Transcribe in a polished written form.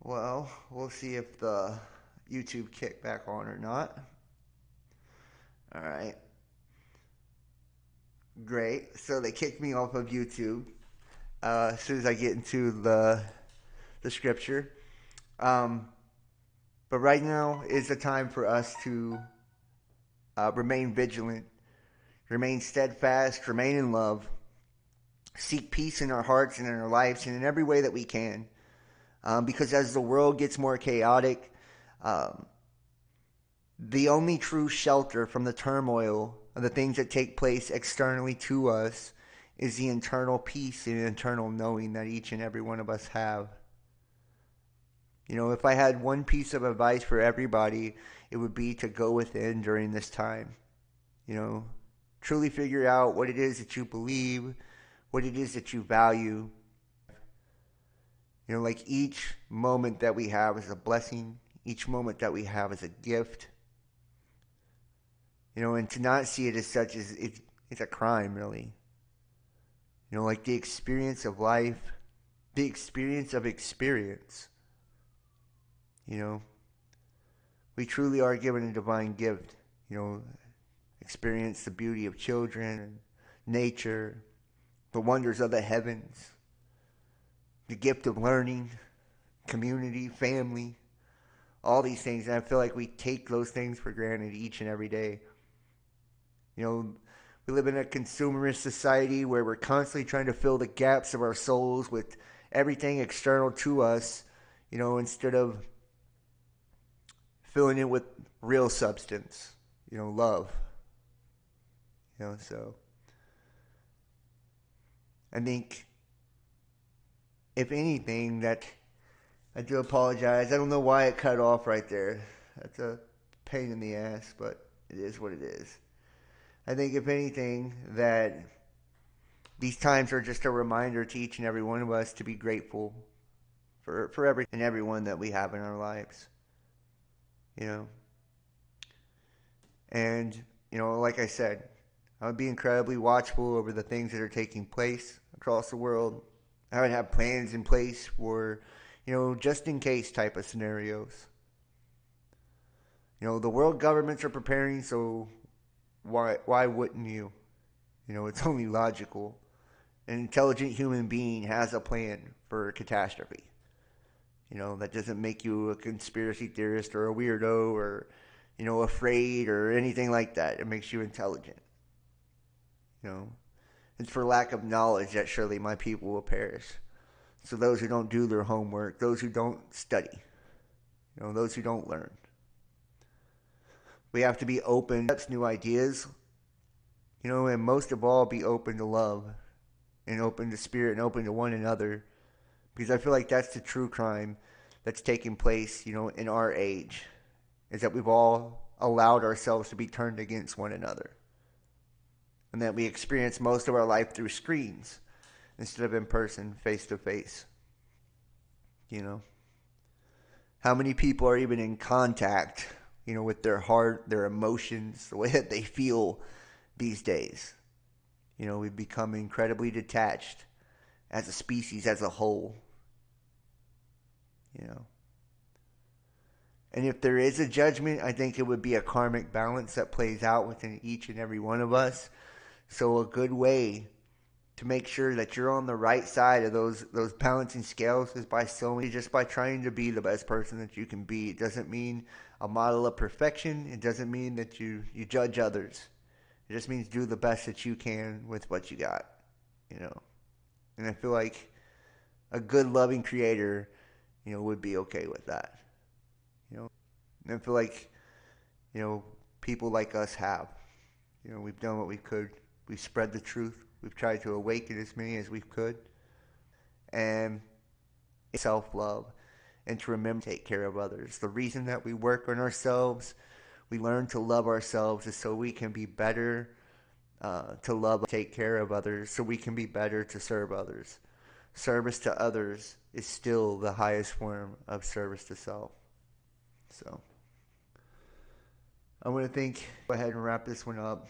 Well, we'll see if the YouTube kick back on or not. All right. Great. So they kicked me off of YouTube as soon as I get into the scripture. Um, but right now is the time for us to remain vigilant, remain steadfast, remain in love, seek peace in our hearts and in our lives and in every way that we can. Because as the world gets more chaotic, um, the only true shelter from the turmoil of the things that take place externally to us is the internal peace and internal knowing that each and every one of us have. You know, if I had one piece of advice for everybody, it would be to go within during this time. You know, truly figure out what it is that you believe, what it is that you value. You know, like each moment that we have is a blessing, each moment that we have is a gift. You know, and to not see it as such is it's a crime, really. You know, like the experience of life, the experience of experience. You know, we truly are given a divine gift. You know, experience the beauty of children, nature, the wonders of the heavens, the gift of learning, community, family, all these things. And I feel like we take those things for granted each and every day. You know, we live in a consumerist society where we're constantly trying to fill the gaps of our souls with everything external to us, you know, instead of filling it with real substance, you know, love. You know, so I think if anything that I do apologize. I don't know why it cut off right there. That's a pain in the ass, but it is what it is. I think if anything that these times are just a reminder to each and every one of us to be grateful for every and everyone that we have in our lives. You know, and you know, like I said, I would be incredibly watchful over the things that are taking place across the world. I would have plans in place for, you know, just in case type of scenarios. You know, the world governments are preparing, so why wouldn't you? You know, it's only logical. An intelligent human being has a plan for a catastrophe. You know, that doesn't make you a conspiracy theorist or a weirdo or, you know, afraid or anything like that. It makes you intelligent. You know, it's for lack of knowledge that surely my people will perish. So those who don't do their homework, those who don't study, you know, those who don't learn. We have to be open to new ideas, you know, and most of all, be open to love and open to spirit and open to one another. Because I feel like that's the true crime that's taking place, you know, in our age, is that we've all allowed ourselves to be turned against one another. And that we experience most of our life through screens instead of in person, face to face. You know, how many people are even in contact, you know, with their heart, their emotions, the way that they feel these days? You know, we've become incredibly detached as a species, as a whole. You know, and if there is a judgment, I think it would be a karmic balance that plays out within each and every one of us. So a good way to make sure that you're on the right side of those balancing scales is by just by trying to be the best person that you can be. It doesn't mean a model of perfection. It doesn't mean that you judge others. It just means do the best that you can with what you got, you know. And I feel like a good loving creator, you know, would be okay with that. You know. And I feel like, you know, people like us have. You know, we've done what we could. We've spread the truth. We've tried to awaken as many as we could. And self-love. And to remember to take care of others. The reason that we work on ourselves, we learn to love ourselves, is so we can be better to love, take care of others, so we can be better to serve others. Service to others is still the highest form of service to self. So, I want to go ahead and wrap this one up.